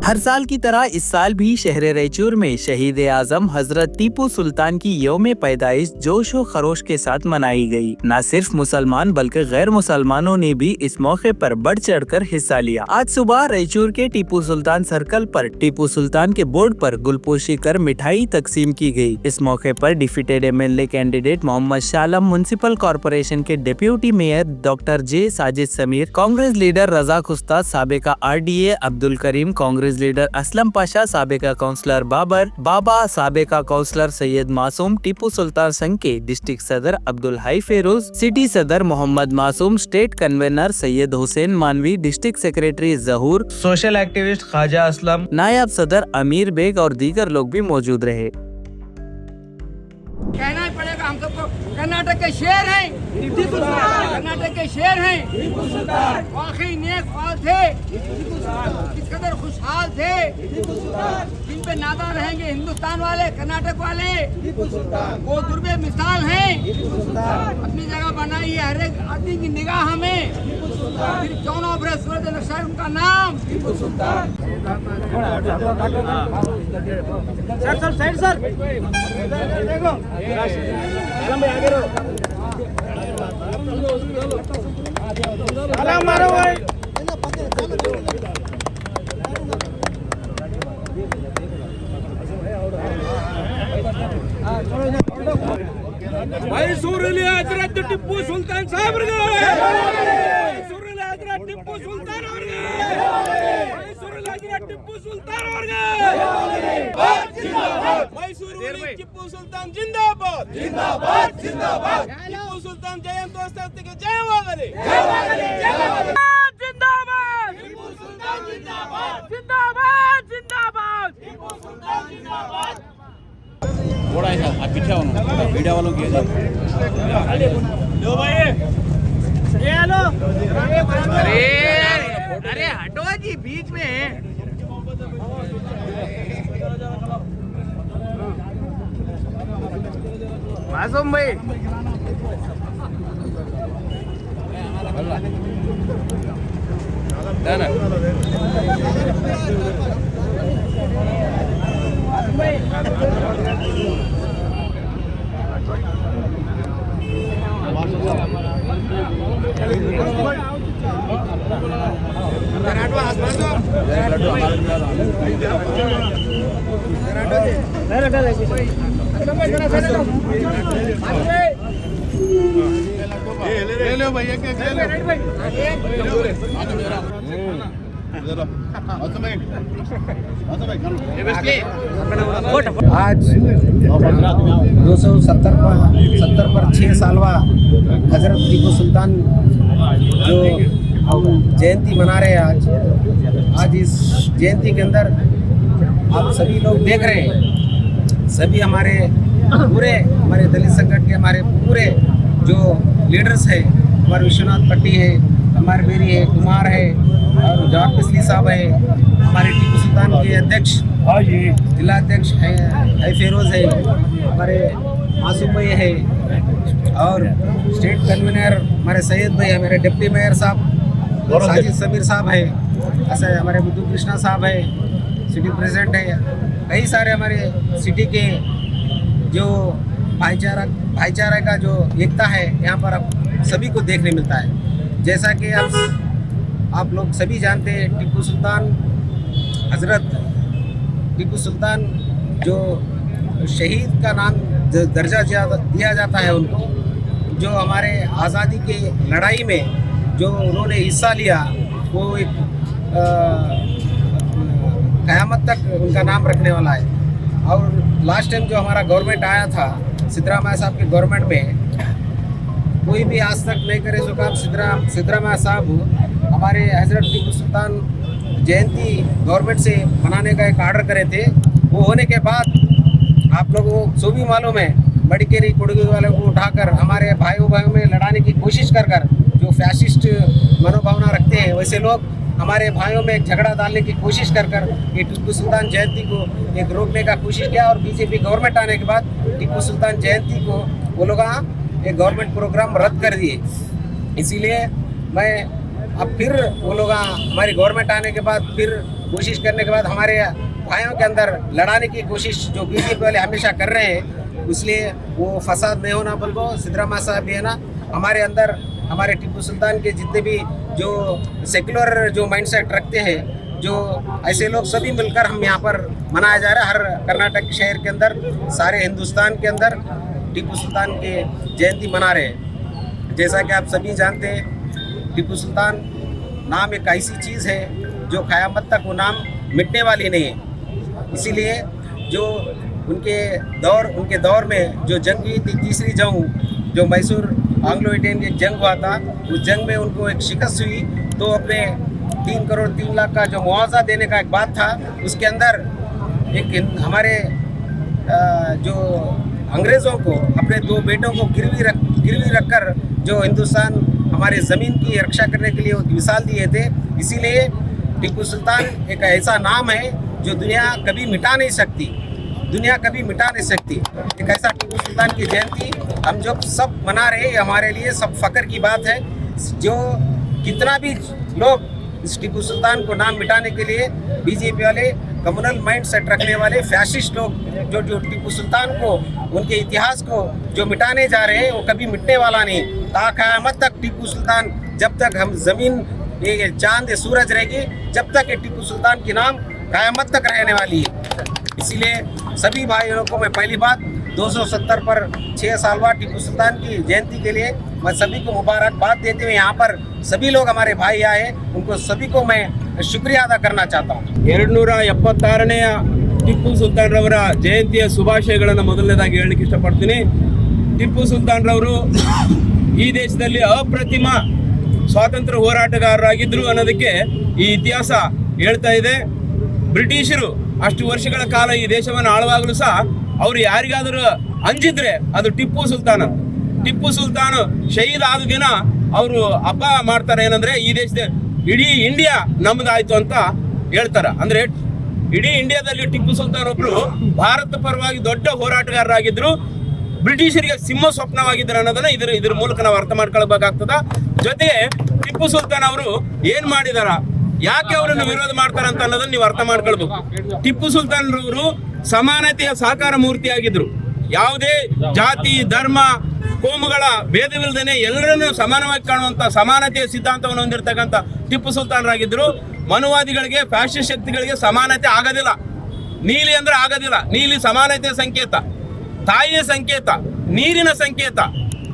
हर साल की तरह इस साल भी शहर रायचूर में शहीद आजम हजरत टीपू सुल्तान की यौम पैदाइश जोश व खरोश के साथ मनाई गई। न सिर्फ मुसलमान बल्कि गैर मुसलमानों ने भी इस मौके पर बढ़ चढ़कर हिस्सा लिया। आज सुबह रायचूर के टीपू सुल्तान सर्कल पर टीपू सुल्तान के बोर्ड पर गुलपोशी कर मिठाई तकसीम की गई। इस मौके पर defeated MLA candidate Mohammad Shah Alam, municipal corporation के deputy mayor doctor J Sajid Sameer, Congress leader Razak Ustad, साबिका RDA अब्दुल करीम, कांग्रेस लीडर असलम पाशा, साबिका काउंसलर बाबर बाबा, साबिका काउंसलर सैयद मासूम, टीपू सुल्तान संघ के डिस्ट्रिक्ट सदर अब्दुल हाई फेरोज, सिटी सदर मोहम्मद मासूम, स्टेट कन्वेनर सैयद हुसैन मानवी, डिस्ट्रिक्ट सेक्रेटरी जहूर, सोशल एक्टिविस्ट ख्वाजा असलम, नायब सदर अमीर बेग और दीगर लोग भी मौजूद रहे। कहना ही पड़ेगा हम सबको, कर्नाटक के शेर हैं, कर्नाटक के शेर हैं, वाकई नेक ख्वाल थे, किस कदर खुशहाल थे, जिन पे नादा रहेंगे हिंदुस्तान वाले, कर्नाटक वाले, वो दुर्बे मिसाल हैं। अपनी जगह बनाई है हर एक आदमी की निगाह में, फिर क्यों ना उभरे सूरज नक्शा उनका नाम Tipu Sultan. Sir side sir देखो मारो भाई। मैसूरुली हजरत ಟಿಪ್ಪು ಸುಲ್ತಾನ್ ಸಾಹೇಬ್ರಿಗೆ, मैसूरुली हजरत ಟಿಪ್ಪು ಸುಲ್ತಾನ್ ಅವರಿಗೆ, मैसूरुली हजरत ಟಿಪ್ಪು ಸುಲ್ತಾನ್ ಅವರಿಗೆ, मैसूरुली ಟಿಪ್ಪು ಸುಲ್ತಾನ್ ಜಿಂದಾಬಾದ್ ಜಿಂದಾಬಾದ್ ಜಿಂದಾಬಾದ್, ಟಿಪ್ಪು ಸುಲ್ತಾನ್ ಜಯಂತ್ಯೋತ್ಸವಕ್ಕೆ ಜಯವಾಗಲಿ ಜಯವಾಗಲಿ ಜಯವಾಗಲಿ, ಜಿಂದಾಬಾದ್ ಟಿಪ್ಪು ಸುಲ್ತಾನ್ ಜಿಂದಾಬಾದ್ ಜಿಂದಾಬಾದ್ ಜಿಂದಾಬಾದ್, ಟಿಪ್ಪು सुल्तान जिंदाबाद। थोड़ा ऐसा आप पीछे आओ ना, मीडिया वालों की लो भाई ये लो। अरे हटो जी बीच में। मासूम भाई ले लो भैया के आज 270 पर 6 सालवा हजरत टीपू सुल्तान जो जयंती मना रहे हैं आज इस जयंती के अंदर आप सभी लोग देख रहे हैं, सभी हमारे पूरे हमारे दलित संगठन के हमारे पूरे जो लीडर्स है, हमारे विश्वनाथ पट्टी है, हमारे बेरी है, कुमार है और जॉर्ज पिसली साहब है, हमारे टीपू सुल्तान के अध्यक्ष जिलाध्यक्ष है फेरोज है, हमारे मासूम भाई है और स्टेट कन्वीनर हमारे सैयद भाई है, हमारे डिप्टी मेयर साहब साजिद समीर साहब है, ऐसे हमारे मुद्दू कृष्णा साहब है, सिटी प्रेसिडेंट है। कई सारे हमारे सिटी के जो भाईचारा का जो एकता है यहाँ पर अब सभी को देखने मिलता है। जैसा कि आप लोग सभी जानते हैं, टीपू सुल्तान हजरत टीपू सुल्तान जो शहीद का नाम दर्जा दिया जाता है उनको, जो हमारे आज़ादी के लड़ाई में जो उन्होंने हिस्सा लिया, वो एक क़यामत तक उनका नाम रखने वाला है। और लास्ट टाइम जो हमारा गवर्नमेंट आया था सिद्धरामैया साहब के गवर्नमेंट में, कोई भी आज तक नहीं करे जो काम सिद्धरामैया साहब हमारे हजरत टीपू सुल्तान जयंती गवर्नमेंट से मनाने का एक आर्डर करे थे। वो होने के बाद आप लोगों को जो भी मालूम है, मडिकेरी कुड़गी वालों को उठाकर हमारे भाइयों में लड़ाने की कोशिश कर जो फैसिस्ट मनोभावना रखते हैं, वैसे लोग हमारे भाइयों में झगड़ा डालने की कोशिश कर ये टीपू सुल्तान जयंती को एक रोकने का कोशिश किया। और बीजेपी गवर्नमेंट आने के बाद टीपू सुल्तान जयंती को वो लोग एक गवर्नमेंट प्रोग्राम रद्द कर दिए। इसीलिए मैं अब फिर वो लोग हमारी गवर्नमेंट आने के बाद फिर कोशिश करने के बाद हमारे भाइयों के अंदर लड़ाने की कोशिश जो बीजेपी वाले हमेशा कर रहे हैं, इसलिए वो फसाद नहीं होना बल्कि सिद्धरामैया साहब भी है ना, हमारे अंदर हमारे टीपू सुल्तान के जितने भी जो सेकुलर जो माइंडसेट रखते हैं, जो ऐसे लोग सभी मिलकर हम यहाँ पर मनाया जा रहा है। हर कर्नाटक शहर के अंदर, सारे हिंदुस्तान के अंदर टीपू सुल्तान के जयंती मना रहे हैं। जैसा कि आप सभी जानते हैं, टीपू सुल्तान नाम एक ऐसी चीज़ है जो क़यामत तक वो नाम मिटने वाली नहीं है। इसीलिए जो उनके दौर में जो जंग हुई थी, तीसरी जंग जो मैसूर एंग्लो इंडियन की जंग हुआ था, उस जंग में उनको एक शिकस्त हुई, तो अपने 3 करोड़ 3 लाख का जो मुआवजा देने का एक बात था, उसके अंदर एक हमारे जो अंग्रेज़ों को अपने 2 बेटों को गिरवी रखकर जो हिंदुस्तान हमारे ज़मीन की रक्षा करने के लिए मिसाल दिए थे। इसीलिए टीपू सुल्तान एक ऐसा नाम है जो दुनिया कभी मिटा नहीं सकती, एक ऐसा टीपू सुल्तान की जयंती हम जो सब मना रहे हैं, हमारे लिए सब फ़ख्र की बात है। जो कितना भी लोग इस टीपू सुल्तान को नाम मिटाने के लिए बीजेपी वाले कम्युनल माइंड सेट रखने वाले फैसिस्ट लोग जो टीपू सुल्तान को, उनके इतिहास को जो मिटाने जा रहे हैं, वो कभी मिटने वाला नहीं। क़यामत तक टीपू सुल्तान, जब तक हम ज़मीन ये चांद सूरज रहेगी, जब तक ये टीपू सुल्तान की नाम क़यामत तक रहने वाली है। इसीलिए सभी भाइयों को मैं पहली बात 270 पर 6 साल बाद टीपू सुल्तान की जयंती के लिए मैं सभी को मुबारकबाद देते हुए यहाँ पर सभी लोग हमारे भाई आए, उनको सभी को मैं शुक्रिया अदा करना चाहता हूँ। 276ನೇ ಟಿಪ್ಪು ಸುಲ್ತಾನ್ ರವರ ಜಯಂತಿಯ ಶುಭಾಶಯಗಳನ್ನು ಮೊದಲನೇದಾಗಿ ಹೇಳಲಿಕ್ಕೆ ಇಷ್ಟಪಡ್ತೀನಿ. ಟಿಪ್ಪು ಸುಲ್ತಾನ್ ರವರು ಈ ದೇಶದಲ್ಲಿ ಅಪ್ರತಿಮ ಸ್ವಾತಂತ್ರ್ಯ ಹೋರಾಟಗಾರರಾಗಿದ್ದರು ಅನ್ನೋದಕ್ಕೆ ಈ ಇತಿಹಾಸ ಹೇಳ್ತಾ ಇದೆ. ಬ್ರಿಟಿಷರು ಅಷ್ಟು ವರ್ಷಗಳ ಕಾಲ ಈ ದೇಶವನ್ನು ಆಳುವಾಗಲೂ ಸಹ ಅವರು ಯಾರಿಗಾದರೂ ಅಂಜಿದ್ರೆ ಅದು ಟಿಪ್ಪು ಸುಲ್ತಾನ್. ಟಿಪ್ಪು ಸುಲ್ತಾನ್ ಶಹೀದ್ ಆದ ದಿನ ಅವರು ಹಬ್ಬ ಮಾಡ್ತಾರೆ, ಏನಂದ್ರೆ ಈ ದೇಶದ ಇಡೀ ಇಂಡಿಯಾ ನಮ್ದಾಯ್ತು ಅಂತ ಹೇಳ್ತಾರೆ. ಅಂದ್ರೆ ಇಡೀ ಇಂಡಿಯಾದಲ್ಲಿ ಟಿಪ್ಪು ಸುಲ್ತಾನ್ ಒಬ್ರು ಭಾರತ ಪರವಾಗಿ ದೊಡ್ಡ ಹೋರಾಟಗಾರರಾಗಿದ್ರು, ಬ್ರಿಟಿಷರಿಗೆ ಸಿಂಹ ಸ್ವಪ್ನವಾಗಿದ್ರು ಅನ್ನೋದನ್ನ ಇದ್ರ ಮೂಲಕ ನಾವು ಅರ್ಥ ಮಾಡ್ಕೊಳ್ಬೇಕಾಗ್ತದ. ಜೊತೆಗೆ ಟಿಪ್ಪು ಸುಲ್ತಾನ್ ಅವರು ಏನ್ ಮಾಡಿದಾರ, ಯಾಕೆ ಅವರನ್ನು ವಿರೋಧ ಮಾಡ್ತಾರ ಅಂತ ಅನ್ನೋದನ್ನ ನೀವು ಅರ್ಥ ಮಾಡ್ಕೊಳ್ಬೇಕು. ಟಿಪ್ಪು ಸುಲ್ತಾನ್ ರವರು ಸಮಾನತೆಯ ಸಾಕಾರ ಮೂರ್ತಿಯಾಗಿದ್ರು. ಯಾವುದೇ ಜಾತಿ ಧರ್ಮ ಕೋಮುಗಳ ಭೇದವಿಲ್ಲದೇನೆ ಎಲ್ಲರನ್ನೂ ಸಮಾನವಾಗಿ ಕಾಣುವಂತ ಸಮಾನತೆಯ ಸಿದ್ಧಾಂತವನ್ನು ಹೊಂದಿರತಕ್ಕಂಥ ಟಿಪ್ಪು ಸುಲ್ತಾನರಾಗಿದ್ರು. ಮನುವಾದಿಗಳಿಗೆ, ಫ್ಯಾಸಿಸ್ಟ್ ಶಕ್ತಿಗಳಿಗೆ ಸಮಾನತೆ ಆಗೋದಿಲ್ಲ. ನೀಲಿ ಅಂದ್ರೆ ಆಗೋದಿಲ್ಲ. ನೀಲಿ ಸಮಾನತೆಯ ಸಂಕೇತ, ತಾಯಿಯ ಸಂಕೇತ, ನೀರಿನ ಸಂಕೇತ.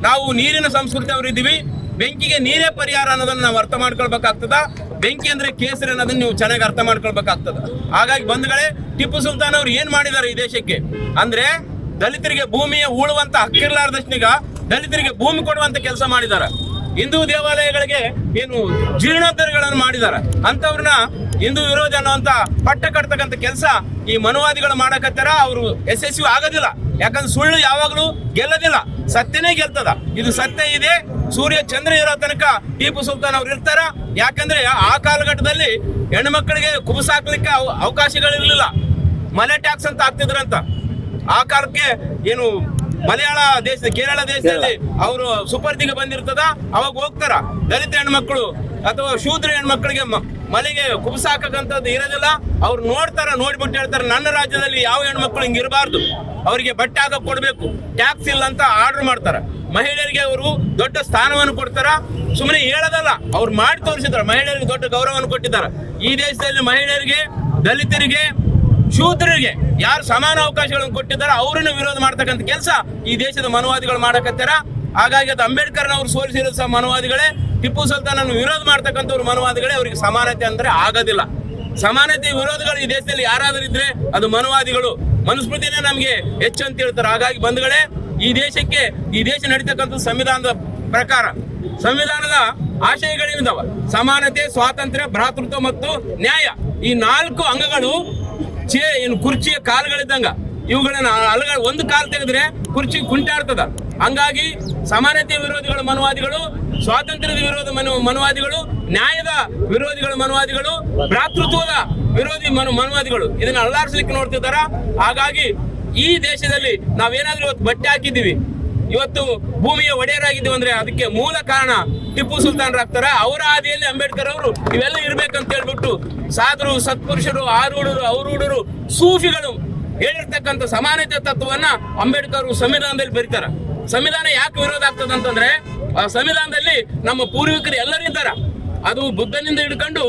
ನಾವು ನೀರಿನ ಸಂಸ್ಕೃತಿ ಅವರಿದ್ದೀವಿ. ಬೆಂಕಿಗೆ ನೀರೇ ಪರಿಹಾರ ಅನ್ನೋದನ್ನ ನಾವು ಅರ್ಥ ಮಾಡ್ಕೊಳ್ಬೇಕಾಗ್ತದ. ಬೆಂಕಿ ಅಂದ್ರೆ ಕೇಸರಿ ಅನ್ನೋದನ್ನ ನೀವು ಚೆನ್ನಾಗಿ ಅರ್ಥ ಮಾಡ್ಕೊಳ್ಬೇಕಾಗ್ತದ. ಹಾಗಾಗಿ ಬಂಧುಗಳೇ, ಟಿಪ್ಪು ಸುಲ್ತಾನ್ ಅವ್ರು ಏನ್ ಮಾಡಿದ್ದಾರೆ ಈ ದೇಶಕ್ಕೆ ಅಂದ್ರೆ, ದಲಿತರಿಗೆ ಭೂಮಿಯ ಉಳುವಂತ ಹಕ್ಕಿರ್ಲಾರ್ದಷ್ಟೀಗ ದಲಿತರಿಗೆ ಭೂಮಿ ಕೊಡುವಂತ ಕೆಲಸ ಮಾಡಿದ್ದಾರೆ. ಹಿಂದೂ ದೇವಾಲಯಗಳಿಗೆ ಏನು ಜೀರ್ಣೋದ್ಧಾರಗಳನ್ನು ಮಾಡಿದ್ದಾರೆ. ಅಂತವ್ರನ್ನ ಹಿಂದೂ ವಿರೋಧ ಅನ್ನುವಂತ ಪಟ್ಟ ಕಟ್ತಕ್ಕಂಥ ಕೆಲಸ ಈ ಮನುವಾದಿಗಳು ಮಾಡಕತ್ತಾರ. ಅವರು ಯಶಸ್ವಿ ಆಗೋದಿಲ್ಲ. ಯಾಕಂದ್ರೆ ಸುಳ್ಳು ಯಾವಾಗಲೂ ಗೆಲ್ಲದಿಲ್ಲ, ಸತ್ಯನೇ ಗೆಲ್ತದ. ಇದು ಸತ್ಯ ಇದೆ. ಸೂರ್ಯ ಚಂದ್ರ ಇರೋ ತನಕ ಟಿಪ್ಪು ಸುಲ್ತಾನ್ ಅವ್ರು ಇರ್ತಾರ. ಯಾಕಂದ್ರೆ ಆ ಕಾಲಘಟ್ಟದಲ್ಲಿ ಹೆಣ್ಮಕ್ಳಿಗೆ ಕುಬಸಾಕ್ಲಿಕ್ಕೆ ಅವಕಾಶಗಳಿರ್ಲಿಲ್ಲ. ಮಲೆ ಟ್ಯಾಕ್ಸ್ ಅಂತ ಹಾಕ್ತಿದ್ರಂತ. ಆ ಕಾಲಕ್ಕೆ ಏನು ಮಲಯಾಳ ದೇಶ, ಕೇರಳ ದೇಶದಲ್ಲಿ ಅವರು ಸುಪರ್ದಿಗೆ ಬಂದಿರ್ತದ, ಅವಾಗ ಹೋಗ್ತಾರ. ದಲಿತ ಹೆಣ್ಮಕ್ಳು ಅಥವಾ ಶೂದ್ರ ಹೆಣ್ಮಕ್ಳಿಗೆ ಮಲೆಗೆ ಕುಬಸಾಕಂತದ್ದು ಇರೋದಿಲ್ಲ. ಅವ್ರು ನೋಡ್ತಾರ, ನೋಡ್ಬಿಟ್ಟು ಹೇಳ್ತಾರೆ, ನನ್ನ ರಾಜ್ಯದಲ್ಲಿ ಯಾವ ಹೆಣ್ಮಕ್ಳು ಹಿಂಗೆ ಇರಬಾರ್ದು, ಅವರಿಗೆ ಬಟ್ಟೆ ಹಾಕಕ್ ಕೊಡ್ಬೇಕು, ಟ್ಯಾಕ್ಸ್ ಇಲ್ಲ ಅಂತ ಆರ್ಡರ್ ಮಾಡ್ತಾರ. ಮಹಿಳೆಯರಿಗೆ ಅವರು ದೊಡ್ಡ ಸ್ಥಾನವನ್ನು ಕೊಡ್ತಾರ. ಸುಮ್ಮನೆ ಹೇಳೋದಲ್ಲ, ಅವ್ರು ಮಾಡಿ ತೋರಿಸಿದಾರೆ. ಮಹಿಳೆಯರಿಗೆ ದೊಡ್ಡ ಗೌರವವನ್ನು ಕೊಟ್ಟಿದ್ದಾರೆ. ಈ ದೇಶದಲ್ಲಿ ಮಹಿಳೆಯರಿಗೆ, ದಲಿತರಿಗೆ, ಶೂದ್ರರಿಗೆ ಯಾರು ಸಮಾನ ಅವಕಾಶಗಳನ್ನು ಕೊಟ್ಟಿದ್ದಾರೆ ಅವರನ್ನು ವಿರೋಧ ಮಾಡ್ತಕ್ಕಂಥ ಕೆಲಸ ಈ ದೇಶದ ಮನುವಾದಿಗಳು ಮಾಡಕತ್ತಾರ. ಹಾಗಾಗಿ ಅದು ಅಂಬೇಡ್ಕರ್ನವ್ರು ಸೋಲಿಸಿರೋ ಸಹ ಮನುವಾದಿಗಳೇ, ಟಿಪ್ಪು ಸುಲ್ತಾನನ್ನು ವಿರೋಧ ಮಾಡ್ತಕ್ಕಂಥವ್ರು ಮನುವಾದಿಗಳೇ. ಅವರಿಗೆ ಸಮಾನತೆ ಅಂದ್ರೆ ಆಗೋದಿಲ್ಲ. ಸಮಾನತೆ ವಿರೋಧಗಳು ಈ ದೇಶದಲ್ಲಿ ಯಾರಾದರೂ ಇದ್ರೆ ಅದು ಮನುವಾದಿಗಳು. ಮನುಸ್ಮೃತಿನೇ ನಮಗೆ ಹೆಚ್ಚು ಅಂತ ಹೇಳ್ತಾರೆ. ಹಾಗಾಗಿ ಬಂಧುಗಳೇ, ಈ ದೇಶ ನಡೀತಕ್ಕಂಥ ಸಂವಿಧಾನದ ಪ್ರಕಾರ, ಸಂವಿಧಾನದ ಆಶಯಗಳೇನಿದಾವ, ಸಮಾನತೆ, ಸ್ವಾತಂತ್ರ್ಯ, ಭ್ರಾತೃತ್ವ ಮತ್ತು ನ್ಯಾಯ, ಈ 4 ಅಂಗಗಳು ಕುರ್ಚಿಯ ಕಾಲುಗಳಿದ್ದಂಗ. ಇವುಗಳನ್ನ ಒಂದು ಕಾಲು ತೆಗೆದ್ರೆ ಕುರ್ಚಿ ಕುಂಟಾಡ್ತದ. ಹಂಗಾಗಿ ಸಮಾನತೆ ವಿರೋಧಿಗಳು ಮನುವಾದಿಗಳು, ಸ್ವಾತಂತ್ರ್ಯದ ವಿರೋಧ ಮನುವಾದಿಗಳು, ನ್ಯಾಯದ ವಿರೋಧಿಗಳು ಮನುವಾದಿಗಳು, ಭ್ರಾತೃತ್ವದ ವಿರೋಧಿ ಮನುವಾದಿಗಳು ಇದನ್ನ ಅಲ್ಲಾಡಿಸ್ಲಿಕ್ಕೆ ನೋಡ್ತಿದ್ದಾರ. ಹಾಗಾಗಿ ಈ ದೇಶದಲ್ಲಿ ನಾವೇನಾದ್ರೂ ಇವತ್ತು ಬಟ್ಟೆ ಹಾಕಿದ್ದೀವಿ, ಇವತ್ತು ಭೂಮಿಯ ಒಡೆಯರಾಗಿದ್ದೀವಿ ಅಂದ್ರೆ ಅದಕ್ಕೆ ಮೂಲ ಕಾರಣ ಟಿಪ್ಪು ಸುಲ್ತಾನ್ ಆಗ್ತಾರ. ಅವರ ಹಾದಿಯಲ್ಲಿ ಅಂಬೇಡ್ಕರ್ ಅವರು ಇವೆಲ್ಲ ಇರ್ಬೇಕಂತ ಹೇಳ್ಬಿಟ್ಟು ಸಾಧುರು, ಸತ್ಪುರುಷರು, ಆರೂಢರು, ಅವರೂಢರು, ಸೂಫಿಗಳು ಹೇಳಿರ್ತಕ್ಕಂಥ ಸಮಾನತೆ ತತ್ವವನ್ನ ಅಂಬೇಡ್ಕರ್ ಸಂವಿಧಾನದಲ್ಲಿ ಬರೀತಾರ. ಸಂವಿಧಾನ ಯಾಕೆ ವಿರೋಧ ಆಗ್ತದೆ ಅಂತಂದ್ರೆ, ಆ ಸಂವಿಧಾನದಲ್ಲಿ ನಮ್ಮ ಪೂರ್ವಿಕರು ಎಲ್ಲರೂ ಇದ್ದಾರ. ಅದು ಬುದ್ಧನಿಂದ ಹಿಡ್ಕೊಂಡು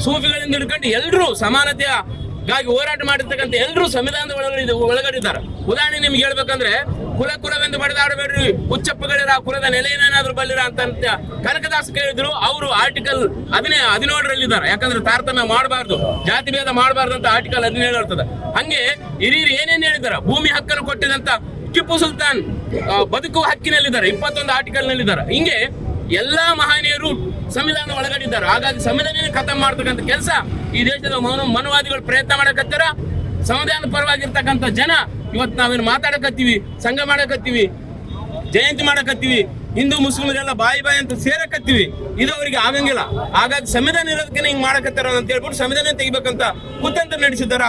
ಸೂಫಿಗಳಿಂದ ಹಿಡ್ಕೊಂಡು ಎಲ್ಲರೂ ಸಮಾನತೆಗಾಗಿ ಹೋರಾಟ ಮಾಡಿರ್ತಕ್ಕಂಥ ಎಲ್ಲರೂ ಸಂವಿಧಾನದ ಒಳಗಡಿದ್ದಾರೆ. ಉದಾಹರಣೆ ನಿಮ್ಗೆ ಹೇಳ್ಬೇಕಂದ್ರೆ, ಕುಲವೆಂದು ಬಡಿದಾಡಬೇಡ್ರಿ, ಹುಚ್ಚಪ್ಪಗಳಿರ ಕುಲದ ನೆಲೆಯೇನಾದ್ರೂ ಬಲ್ಲಿರ ಅಂತ ಕನಕದಾಸ ಕೇಳಿದ್ರು. ಅವರು ಆರ್ಟಿಕಲ್ 17ರಲ್ಲಿದ್ದಾರೆ. ಯಾಕಂದ್ರೆ ತಾರತಮ್ಯ ಮಾಡಬಾರ್ದು, ಜಾತಿ ಭೇದ ಮಾಡಬಾರ್ದು ಅಂತ ಆರ್ಟಿಕಲ್ 17 ಇರ್ತದೆ. ಹಂಗೆ ಹಿರಿಯರು ಏನೇನ್ ಹೇಳಿದಾರ, ಭೂಮಿ ಹಕ್ಕನ್ನು ಕೊಟ್ಟಿದಂತ ಟಿಪ್ಪು ಸುಲ್ತಾನ್ ಬದುಕುವ ಹಕ್ಕಿನಲ್ಲಿದ್ದಾರೆ, 21 ಆರ್ಟಿಕಲ್ ನಲ್ಲಿದ್ದಾರೆ. ಹಿಂಗೆ ಎಲ್ಲಾ ಮಹನೀಯರು ಸಂವಿಧಾನ ಒಳಗಡಿದ್ದಾರೆ. ಹಾಗಾಗಿ ಸಂವಿಧಾನ ಖತಮ್ ಮಾಡ್ತಕ್ಕಂಥ ಕೆಲಸ ಈ ದೇಶದ ಮನುವಾದಿಗಳು ಪ್ರಯತ್ನ ಮಾಡಕತ್ತಾರ. ಸಂವಿಧಾನ ಪರವಾಗಿರ್ತಕ್ಕಂಥ ಜನ ಇವತ್ತು ನಾವೇನು ಮಾತಾಡಕತ್ತೀವಿ, ಸಂಘ ಮಾಡಕತ್ತೀವಿ, ಜಯಂತಿ ಮಾಡಕತ್ತೀವಿ, ಹಿಂದೂ ಮುಸ್ಲಿಮರೆಲ್ಲ ಬಾಯಿ ಅಂತ ಸೇರಕತ್ತೀವಿ. ಇದು ಅವರಿಗೆ ಆಗಂಗಿಲ್ಲ. ಹಾಗಾಗಿ ಸಂವಿಧಾನ ಇರೋದಕ್ಕೆ ಹಿಂಗ್ ಮಾಡಕತ್ತಾರ ಅಂತ ಹೇಳ್ಬಿಟ್ಟು ಸಂವಿಧಾನ ತೆಗಿಬೇಕಂತ ಕುತಂತ್ರ ನಡೆಸಿದ್ದಾರೆ.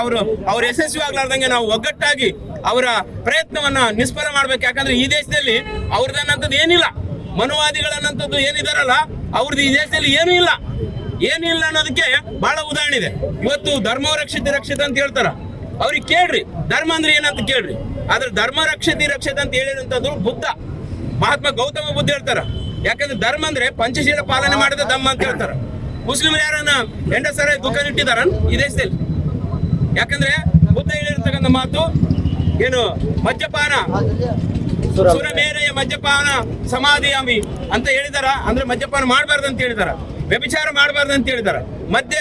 ಅವ್ರು ಯಶಸ್ವಿ ಆಗ್ಲಾರ್ದಂಗೆ ನಾವು ಒಗ್ಗಟ್ಟಾಗಿ ಅವರ ಪ್ರಯತ್ನವನ್ನ ನಿಷ್ಫಲ ಮಾಡ್ಬೇಕು. ಯಾಕಂದ್ರೆ ಈ ದೇಶದಲ್ಲಿ ಅವ್ರದನ್ನಂಥದ್ದು ಏನಿಲ್ಲ, ಮನುವಾದಿಗಳನ್ನಂಥದ್ದು ಏನಿದಾರಲ್ಲ ಅವ್ರದ್ದು ಈ ದೇಶದಲ್ಲಿ ಏನೂ ಇಲ್ಲ ಅನ್ನೋದಕ್ಕೆ ಬಹಳ ಉದಾಹರಣೆ ಇದೆ. ಇವತ್ತು ಧರ್ಮ ರಕ್ಷಿತ ಅಂತ ಹೇಳ್ತಾರ. ಅವ್ರಿಗೆ ಕೇಳ್ರಿ ಧರ್ಮ ಅಂದ್ರೆ ಏನಂತ ಕೇಳ್ರಿ. ಆದ್ರೆ ಧರ್ಮ ರಕ್ಷಿತ ಅಂತ ಹೇಳಿದಂಥದ್ದು ಬುದ್ಧ, ಮಹಾತ್ಮ ಗೌತಮ ಬುದ್ಧ ಹೇಳ್ತಾರ. ಯಾಕಂದ್ರೆ ಧರ್ಮ ಅಂದ್ರೆ ಪಂಚಶೀಲ ಪಾಲನೆ ಮಾಡಿದ ಧಮ್ಮ ಅಂತ ಹೇಳ್ತಾರ. ಮುಸ್ಲಿಮರು ಯಾರನ್ನ ಹೆಂಡಸರ ದುಃಖನಿಟ್ಟಿದಾರ ಈ ದೇಶದಲ್ಲಿ? ಯಾಕಂದ್ರೆ ಬುದ್ಧ ಹೇಳಿರ್ತಕ್ಕಂಥ ಮಾತು ಏನು, ಮದ್ಯಪಾನ ಸುರಮೇರೆಯ ಮದ್ಯಪಾನ ಸಮಾಧಿಯಾಮಿ ಅಂತ ಹೇಳಿದಾರ. ಅಂದ್ರೆ ಮದ್ಯಪಾನ ಮಾಡಬಾರ್ದು ಅಂತ ಹೇಳಿದಾರ, ವ್ಯಭಿಚಾರ ಮಾಡಬಾರ್ದು ಅಂತ ಹೇಳಿದಾರ, ಮದ್ಯ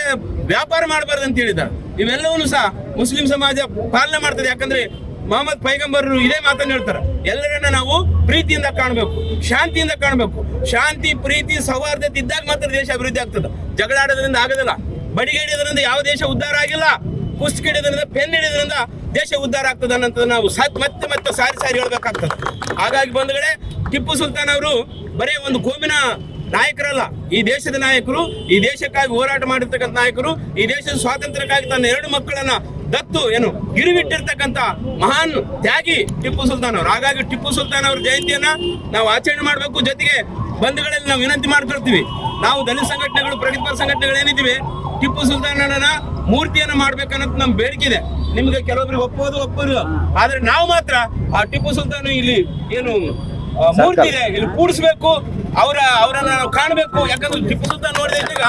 ವ್ಯಾಪಾರ ಮಾಡಬಾರ್ದು ಅಂತ ಹೇಳಿದಾರ. ಇವೆಲ್ಲವನ್ನೂ ಸಹ ಮುಸ್ಲಿಂ ಸಮಾಜ ಪಾಲನೆ ಮಾಡ್ತದೆ. ಯಾಕಂದ್ರೆ ಮೊಹಮ್ಮದ್ ಪೈಗಂಬರರು ಇದೇ ಮಾತನ್ನು ಹೇಳ್ತಾರೆ, ಎಲ್ಲರನ್ನ ನಾವು ಪ್ರೀತಿಯಿಂದ ಕಾಣಬೇಕು, ಶಾಂತಿಯಿಂದ ಕಾಣಬೇಕು. ಶಾಂತಿ, ಪ್ರೀತಿ, ಸೌಹಾರ್ದತೆ ಇದ್ದಾಗ ಮಾತ್ರ ದೇಶ ಅಭಿವೃದ್ಧಿ ಆಗ್ತದೆ. ಜಗಳ ಆಡೋದ್ರಿಂದ ಆಗೋದಿಲ್ಲ. ಬಡಿಗೆ ಹಿಡಿಯೋದ್ರಿಂದ ಯಾವ ದೇಶ ಉದ್ಧಾರ ಆಗಿಲ್ಲ. ಪುಸ್ತಕ ಹಿಡಿಯೋದ್ರಿಂದ, ಪೆನ್ ಹಿಡಿಯೋದ್ರಿಂದ ದೇಶ ಉದ್ಧಾರ ಆಗ್ತದೆ ಅನ್ನೋದು ನಾವು ಮತ್ತೆ ಸಾರಿ ಹೇಳ್ಬೇಕಾಗ್ತದೆ. ಹಾಗಾಗಿ ಬಂಧುಗಳೇ, ಟಿಪ್ಪು ಸುಲ್ತಾನ್ ಅವರು ಬರೇ ಒಂದು ಕೋಮಿನ ನಾಯಕರಲ್ಲ, ಈ ದೇಶದ ನಾಯಕರು, ಈ ದೇಶಕ್ಕಾಗಿ ಹೋರಾಟ ಮಾಡಿರ್ತಕ್ಕಂಥ ನಾಯಕರು, ಈ ದೇಶದ ಸ್ವಾತಂತ್ರ್ಯಕ್ಕಾಗಿ ತನ್ನ 2 ಮಕ್ಕಳನ್ನ ದತ್ತು ಗಿರಿಬಿಟ್ಟಿರ್ತಕ್ಕಂಥ ಮಹಾನ್ ತ್ಯಾಗಿ ಟಿಪ್ಪು ಸುಲ್ತಾನ್ ಅವರು. ಹಾಗಾಗಿ ಟಿಪ್ಪು ಸುಲ್ತಾನ್ ಅವ್ರ ಜಯಂತಿಯನ್ನ ನಾವು ಆಚರಣೆ ಮಾಡಬೇಕು. ಜೊತೆಗೆ ಬಂಧುಗಳಲ್ಲಿ ನಾವು ವಿನಂತಿ ಮಾಡ್ಕೊಳ್ತೀವಿ, ನಾವು ದಲಿತ ಸಂಘಟನೆಗಳು, ಪ್ರಗತಿಪರ ಸಂಘಟನೆಗಳು ಏನಿದ್ದೀವಿ, ಟಿಪ್ಪು ಸುಲ್ತಾನನ ಮೂರ್ತಿಯನ್ನ ಮಾಡ್ಬೇಕನ್ನೋದು ನಮ್ ಬೇಡಿಕೆ ಇದೆ. ನಿಮ್ಗೆ ಕೆಲವೊಬ್ರಿಗೆ ಒಪ್ಪೋದು, ಆದ್ರೆ ನಾವು ಮಾತ್ರ ಆ ಟಿಪ್ಪು ಸುಲ್ತಾನ್ ಇಲ್ಲಿ ಏನು ಮೂರ್ತಿ ಇದೆ ಇಲ್ಲಿ ಕೂಡಿಸ್ಬೇಕು, ಅವರನ್ನ ನಾವು ಕಾಣಬೇಕು. ಯಾಕಂದ್ರೆ ಟಿಪ್ಪು ಸುಲ್ತಾನ್ ನೋಡಿದಾಗ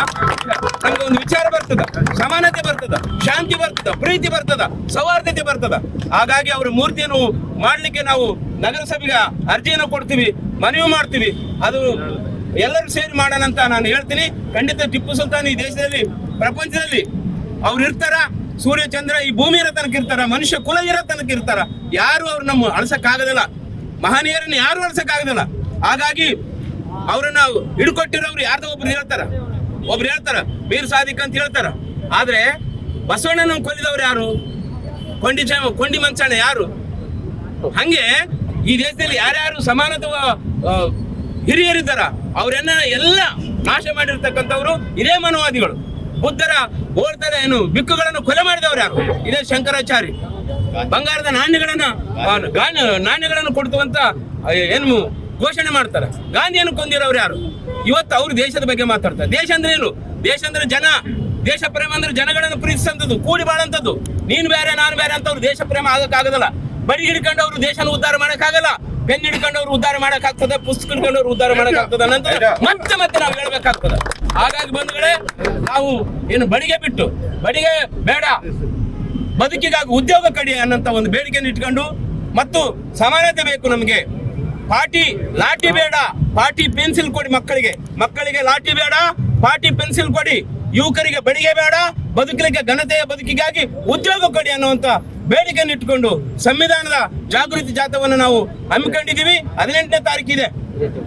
ನಮ್ಗೆ ಒಂದು ವಿಚಾರ ಬರ್ತದ, ಸಮಾನತೆ ಬರ್ತದ, ಶಾಂತಿ ಬರ್ತದ, ಪ್ರೀತಿ ಬರ್ತದ, ಸೌಹಾರ್ದತೆ ಬರ್ತದ. ಹಾಗಾಗಿ ಅವರ ಮೂರ್ತಿಯನ್ನು ಮಾಡ್ಲಿಕ್ಕೆ ನಾವು ನಗರಸಭೆಗೆ ಅರ್ಜಿಯನ್ನು ಕೊಡ್ತೀವಿ, ಮನವಿ ಮಾಡ್ತೀವಿ. ಅದು ಎಲ್ಲರೂ ಸೇರಿ ಮಾಡೋಣ ಅಂತ ನಾನು ಹೇಳ್ತೀನಿ. ಖಂಡಿತ ಟಿಪ್ಪು ಸುಲ್ತಾನ್ ಈ ದೇಶದಲ್ಲಿ, ಪ್ರಪಂಚದಲ್ಲಿ ಅವ್ರು ಇರ್ತಾರ. ಸೂರ್ಯ ಚಂದ್ರ ಈ ಭೂಮಿ ಇರೋ ತನಕ ಇರ್ತಾರ, ಮನುಷ್ಯ ಕುಲ ಇರೋ ತನಕ ಇರ್ತಾರ. ಯಾರು ಅವ್ರು ನಮ್ಮ ಅಳ್ಸಕ್ಕಾಗದಿಲ್ಲ, ಮಹನೀಯರನ್ನ ಯಾರು ಅಳ್ಸಕ್ಕಾಗದಿಲ್ಲ. ಹಾಗಾಗಿ ಅವ್ರನ್ನ ಹಿಡ್ಕೊಟ್ಟಿರೋರು ಯಾರ್ದೋ ಒಬ್ರು ಹೇಳ್ತಾರ ಮೀರ್ ಸಾದಿಕ್ ಅಂತ ಹೇಳ್ತಾರ. ಆದ್ರೆ ಬಸವಣ್ಣನ ಕೊಲ್ಲಿದವ್ರು ಯಾರು? ಕೊಂಡಿ ಮಂಚಣ್ಣ ಯಾರು? ಹಂಗೆ ಈ ದೇಶದಲ್ಲಿ ಯಾರ್ಯಾರು ಸಮಾನತೆ ಹಿರಿಯರಿದ್ದಾರ ಅವ್ರನ್ನ ಎಲ್ಲ ನಾಶ ಮಾಡಿರ್ತಕ್ಕಂಥವ್ರು ಇದೇ ಮನುವಾದಿಗಳು. ಬುದ್ಧರ ಓಡ್ತಾರ ಬಿಕ್ಕುಗಳನ್ನು ಕೊಲೆ ಮಾಡಿದವ್ರು ಯಾರು? ಇದೇ ಶಂಕರಾಚಾರ್ಯ. ಬಂಗಾರದ ನಾಣ್ಯಗಳನ್ನು ಕೊಡ್ತುವಂತ ಘೋಷಣೆ ಮಾಡ್ತಾರೆ. ಗಾಂಧಿಯನ್ನು ಕೊಂದಿರೋರು ಯಾರು? ಇವತ್ತು ಅವ್ರು ದೇಶದ ಬಗ್ಗೆ ಮಾತಾಡ್ತಾರೆ. ದೇಶ ಅಂದ್ರೆ ಏನು? ದೇಶ ಅಂದ್ರೆ ಜನ, ದೇಶ ಪ್ರೇಮ ಅಂದ್ರೆ ಜನಗಳನ್ನು ಪ್ರೀತಿಸಂತದ್ದು, ಕೂಡಿ ಬಾಳಂತದ್ದು. ನೀನ್ ಬೇರೆ ನಾನು ಬೇರೆ ಅಂತ ಅವ್ರು ದೇಶ ಪ್ರೇಮ ಆಗಕ್ಕಾಗದಲ್ಲ. ಬಡಿ ಹಿಡ್ಕೊಂಡು ಅವ್ರು ದೇಶನ ಉದ್ಧಾರ ಮಾಡಕ್ಕಾಗಲ್ಲ. ಪೆನ್ ಹಿಡ್ಕೊಂಡವ್ರು ಉದ್ಧಾರ ಮಾಡಕ್ಕಾಗ್ತದೆ, ಪುಸ್ತಕ ಹಿಡ್ಕೊಂಡವ್ರು ಉದ್ಧಾರ ಮಾಡಕ್ಕಾಗ್ತದೆ ಅನ್ನೋದು ಮತ್ತೆ ನಾವು ಹೇಳ್ಬೇಕಾಗ್ತದೆ. ಹಾಗಾಗಿ ಬಂಧುಗಳೇ, ನಾವು ಬಡಿಗೆ ಬಿಟ್ಟು, ಬಡಿಗೆ ಬೇಡ, ಬದುಕಿಗಾಗಿ ಉದ್ಯೋಗ ಕಡಿ ಅನ್ನೋಂಥ ಒಂದು ಬೇಡಿಕೆಯನ್ನು ಇಟ್ಕೊಂಡು, ಮತ್ತು ಸಮಾನತೆ ಬೇಕು ನಮಗೆ. ಲಾಠಿ ಬೇಡ, ಪಾಟಿ ಪೆನ್ಸಿಲ್ ಕೊಡಿ ಮಕ್ಕಳಿಗೆ ಲಾಠಿ ಬೇಡ, ಪಾಟಿ ಪೆನ್ಸಿಲ್ ಕೊಡಿ. ಯುವಕರಿಗೆ ಬಡಿಗೆ ಬೇಡ, ಬದುಕಲಿಕ್ಕೆ ಘನತೆಯ ಬದುಕಿಗಾಗಿ ಉದ್ಯೋಗ ಕೊಡಿ ಅನ್ನುವಂತ ಬೇಡಿಕೆಯನ್ನು ಇಟ್ಕೊಂಡು ಸಂವಿಧಾನದ ಜಾಗೃತಿ ಜಾಥಾವನ್ನು ನಾವು ಹಮ್ಮಿಕೊಂಡಿದ್ದೀವಿ. 18ನೇ ತಾರೀಕಿದೆ.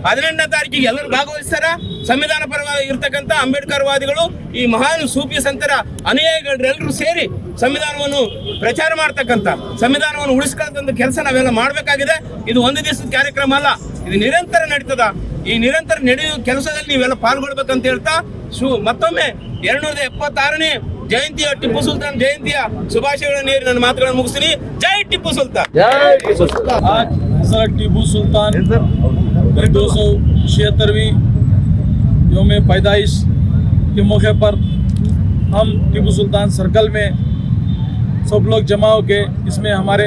18ನೇ ತಾರೀಕಿಗೆ ಎಲ್ಲರೂ ಭಾಗವಹಿಸ್ತಾರ. ಸಂವಿಧಾನ ಪರವಾಗಿ ಇರ್ತಕ್ಕಂಥ ಅಂಬೇಡ್ಕರ್ ವಾದಿಗಳು, ಈ ಮಹಾನ್ ಸೂಫಿ ಸಂತರ ಅನುಯಾಯಿಗಳೆಲ್ಲರೂ ಸೇರಿ ಸಂವಿಧಾನವನ್ನು ಪ್ರಚಾರ ಮಾಡ್ತಕ್ಕಂಥ, ಸಂವಿಧಾನವನ್ನು ಉಳಿಸ್ಕೊಳ್ಳೋಂಥ ಕೆಲಸ ನಾವೆಲ್ಲ ಮಾಡಬೇಕಾಗಿದೆ. ಇದು ಒಂದು ದಿವಸದ ಕಾರ್ಯಕ್ರಮ ಅಲ್ಲ, ಇದು ನಿರಂತರ ನಡೀತದ. ಈ ನಿರಂತರ ನಡೆಯುವ ಕೆಲಸದಲ್ಲಿ ನೀವೆಲ್ಲ ಪಾಲ್ಗೊಳ್ಬೇಕಂತ ಹೇಳ್ತಾ ಮತ್ತೊಮ್ಮೆ 276ನೇ ಜಯಂತಿಯ ಟಿಪ್ಪು ಸುಲ್ತಾನ್ ಜಯಂತಿಯ ಶುಭಾಶಯಗಳನ್ನು ನೀಡಿ ನನ್ನ ಮಾತುಗಳನ್ನು ಮುಗಿಸ್ತೀನಿ. ಜೈ ಟಿಪ್ಪು ಸುಲ್ತಾನ್. आज टीपू सुल्तान की 276वीं योम पैदाइश के मौके पर हम टीपू सुल्तान सर्कल में सब लोग जमा होके, इसमें हमारे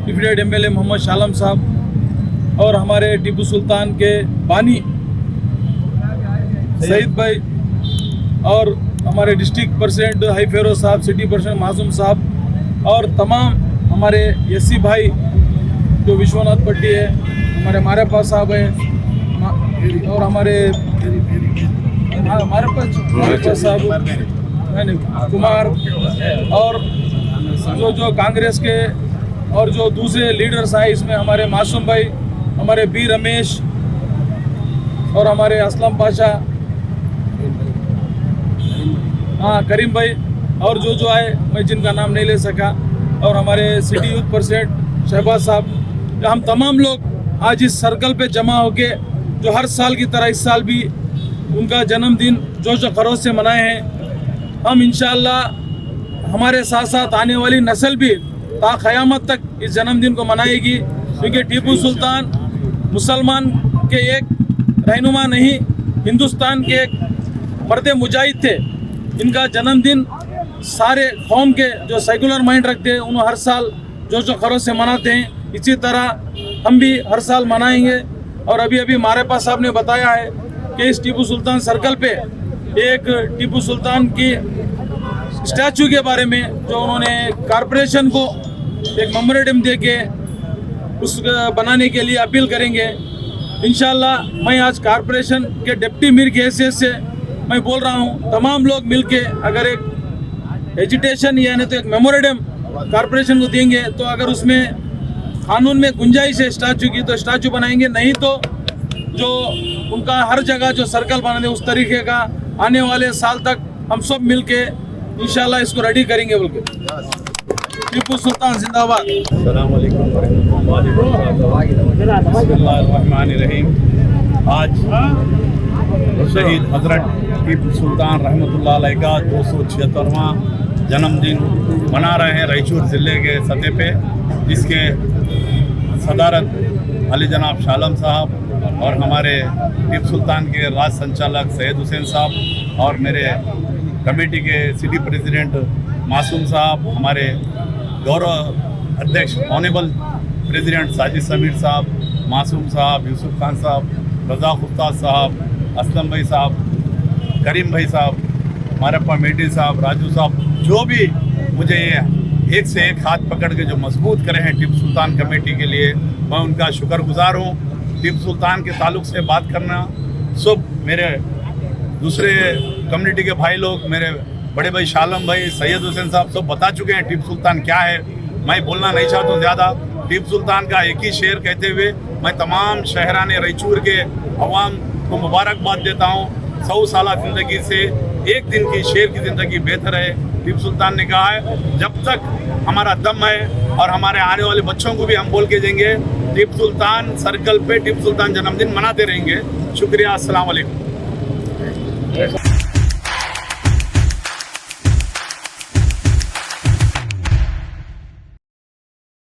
डिप्टी एमएलए मोहम्मद शाह आलम साहब और हमारे टीपू सुल्तान के बानी सईद भाई और हमारे डिस्ट्रिक्ट प्रेसिडेंट हाई फेरोज साहब, सिटी प्रेसिडेंट मासूम साहब और तमाम हमारे एससी भाई जो विश्वनाथ पट्टी है, हमारे मारेपा साहब है और हमारे पास साहब कुमार और जो कांग्रेस के और जो दूसरे लीडर्स आए, इसमें हमारे मासूम भाई, हमारे बी रमेश और हमारे असलम पाशा, हाँ करीम भाई और जो आए मैं जिनका नाम नहीं ले सका, और हमारे सिटी यूथ प्रेसिडेंट शहबाज साहब, हम तमाम लोग आज इस सर्कल पे जमा होके जो हर साल की तरह इस साल भी उनका जन्मदिन जोश व खरोश से मनाए हैं। हम इंशाअल्लाह हमारे साथ साथ आने वाली नस्ल भी ता क़यामत तक इस जन्मदिन को मनाएगी, क्योंकि टीपू सुल्तान मुसलमान के एक रहनुमा नहीं, हिंदुस्तान के एक मर्द मुजाहिद थे। इनका जन्मदिन सारे कौम के जो सेकुलर माइंड रखते हैं उन्हें हर साल जोश व खरोश से मनाते हैं। इसी तरह हम भी हर साल मनाएंगे। और अभी मारेपा साहब ने बताया है कि इस टीपू सुल्तान सर्कल पे एक टीपू सुल्तान की स्टैचू के बारे में जो उन्होंने कारपोरेशन को एक मेमोरेंडम दे के उस बनाने के लिए अपील करेंगे। इंशाल्लाह मैं आज कारपोरेशन के डिप्टी मीर की हैसियत से मैं बोल रहा हूँ, तमाम लोग मिलके अगर एक एजिटेशन यानी तो एक मेमोरेंडम कारपोरेशन को देंगे तो अगर उसमें कानून में गुंजाइश है स्टैचू की तो स्टैचू बनाएंगे, नहीं तो जो उनका हर जगह जो सर्कल बना दे उस तरीके का आने वाले साल तक हम सब मिलके इंशाल्लाह इसको रेडी करेंगे बोल के। टीपू सुल्तान जिंदाबाद। अस्सलाम वालेकुम बिस्मिल्लाहिर्रहमानिर्रहीम। आज शहीद हजरत टीपू सुल्तान रहमतुल्लाह अलैह का 276वां जन्मदिन मना रहे हैं रायचूर ज़िले के सतह पे, जिसके सदारत अली जनाब शाह आलम साहब और हमारे टीपू सुल्तान के राज संचालक सैयद हुसैन साहब और मेरे कमेटी के सिटी प्रेसिडेंट मासूम साहब, हमारे गौरव अध्यक्ष ऑनेबल प्रेसिडेंट साजिद समीर साहब, मासूम साहब, यूसुफ खान साहब, रज़ाक उस्ताद साहब, असलम भाई साहब, करीम भाई साहब, मारेपा मेडी साहब, राजू साहब, जो भी मुझे एक से एक हाथ पकड़ के जो मजबूत करे हैं टीपू सुल्तान कमेटी के लिए, मैं उनका शुक्रगुजार हूँ। टीपू सुल्तान के ताल्लुक़ से बात करना सब मेरे दूसरे कम्युनिटी के भाई लोग, मेरे बड़े भाई शाह आलम भाई, सैयद हुसैन साहब सब बता चुके हैं टीपू सुल्तान क्या है। मैं बोलना नहीं चाहता हूँ ज़्यादा। टीपू सुल्तान का एक ही शेर कहते हुए मैं तमाम शहरान रायचूर के अवाम को मुबारकबाद देता हूँ। 100 साल ज़िंदगी से एक दिन की शेर की ज़िंदगी बेहतर है। टीपू सुल्तान ने कहा है जब तक हमारा दम है और हमारे आने वाले बच्चों को भी हम बोल के देंगे, टीपू सुल्तान सर्कल पे टीपू सुल्तान जन्मदिन मनाते रहेंगे। शुक्रिया, अस्सलाम वालेकुम।